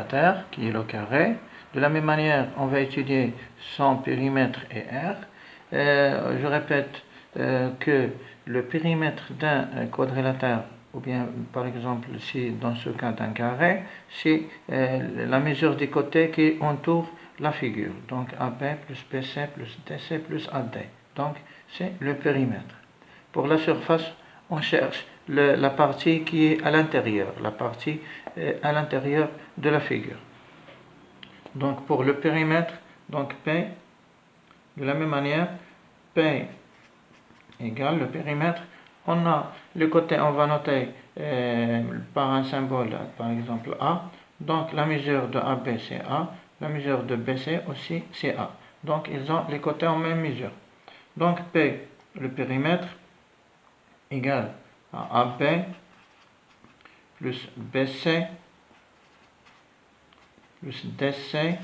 quadrilatère, qui est le carré. De la même manière, on va étudier son périmètre et R. Je répète que le périmètre d'un quadrilatère, ou bien par exemple si dans ce cas d'un carré, c'est la mesure des côtés qui entourent la figure. Donc AB plus BC plus DC plus AD. Donc c'est le périmètre. Pour la surface, on cherche la partie qui est à l'intérieur, la partie à l'intérieur de la figure. Donc pour le périmètre, donc P, de la même manière, P égale le périmètre. On a le côté, on va noter par un symbole, par exemple A. Donc la mesure de AB c'est A, la mesure de BC aussi c'est A. Donc ils ont les côtés en même mesure. Donc P, le périmètre, égale à AB plus BC plus DC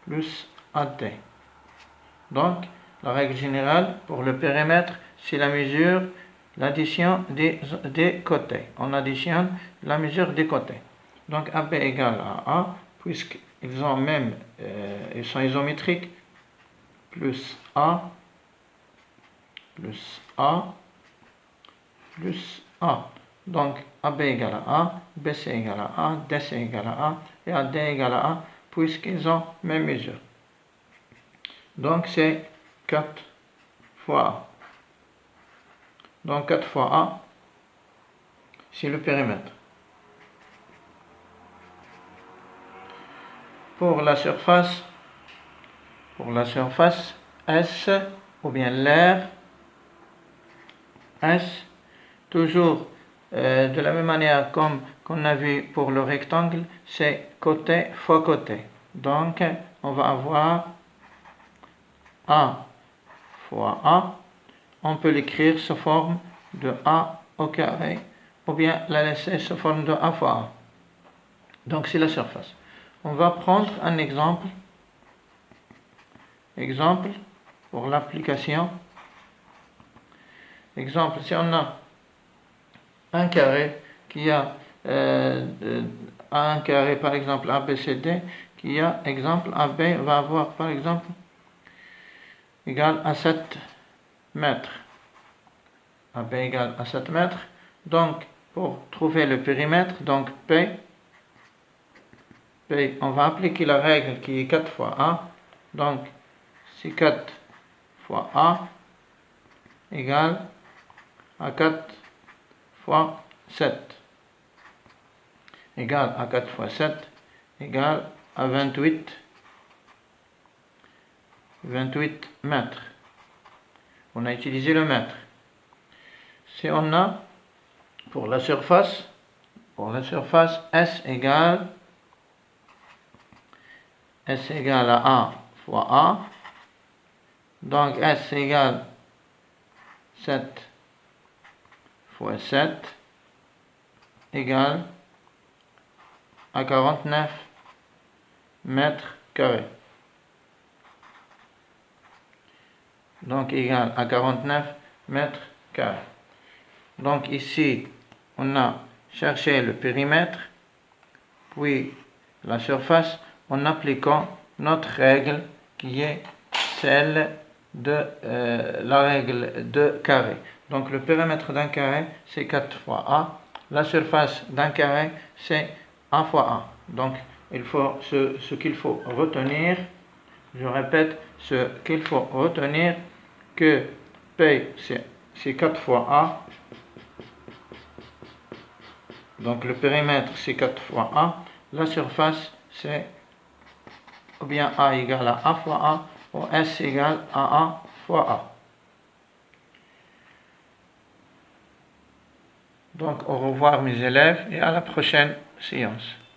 plus AD. Donc, la règle générale pour le périmètre, c'est la mesure, l'addition des côtés. On additionne la mesure des côtés. Donc, AB égale à A, puisqu'ils ont même, ils sont isométriques, plus A, plus A, plus A. Donc, AB égale à A, BC égale à A, DC égale à A, et AD égale à A, puisqu'ils ont même mesure. Donc, c'est 4 fois A. Donc, 4 fois A, c'est le périmètre. Pour la surface S, ou bien l'air, S, toujours de la même manière comme qu'on a vu pour le rectangle, c'est côté fois côté. Donc, on va avoir A fois A. On peut l'écrire sous forme de A au carré, ou bien la laisser sous forme de A fois A. Donc, c'est la surface. On va prendre un exemple. Exemple pour l'application. Exemple, si on a un carré qui a un carré par exemple ABCD qui a exemple AB va avoir par exemple égal à 7 mètres. AB égale à 7 mètres. Donc pour trouver le périmètre, donc P, on va appliquer la règle qui est 4 fois A. Donc c'est 4 fois A égale à 4 fois 7 égale à 4 fois 7 égale à 28 mètres. On a utilisé le mètre. Si on a pour la surface S égale à A fois A. Donc S égale 7 fois 7 égale à 49 mètres carrés. Donc égal à 49 mètres carrés. Donc ici, on a cherché le périmètre, puis la surface, en appliquant notre règle qui est celle de la règle de carré. Donc le périmètre d'un carré, c'est 4 fois A. La surface d'un carré, c'est A fois A. Donc ce qu'il faut retenir, je répète, ce qu'il faut retenir, que P, c'est 4 fois A. Donc le périmètre, c'est 4 fois A. La surface, c'est ou bien A égale à A fois A, ou S égale à A fois A. Donc au revoir mes élèves et à la prochaine séance.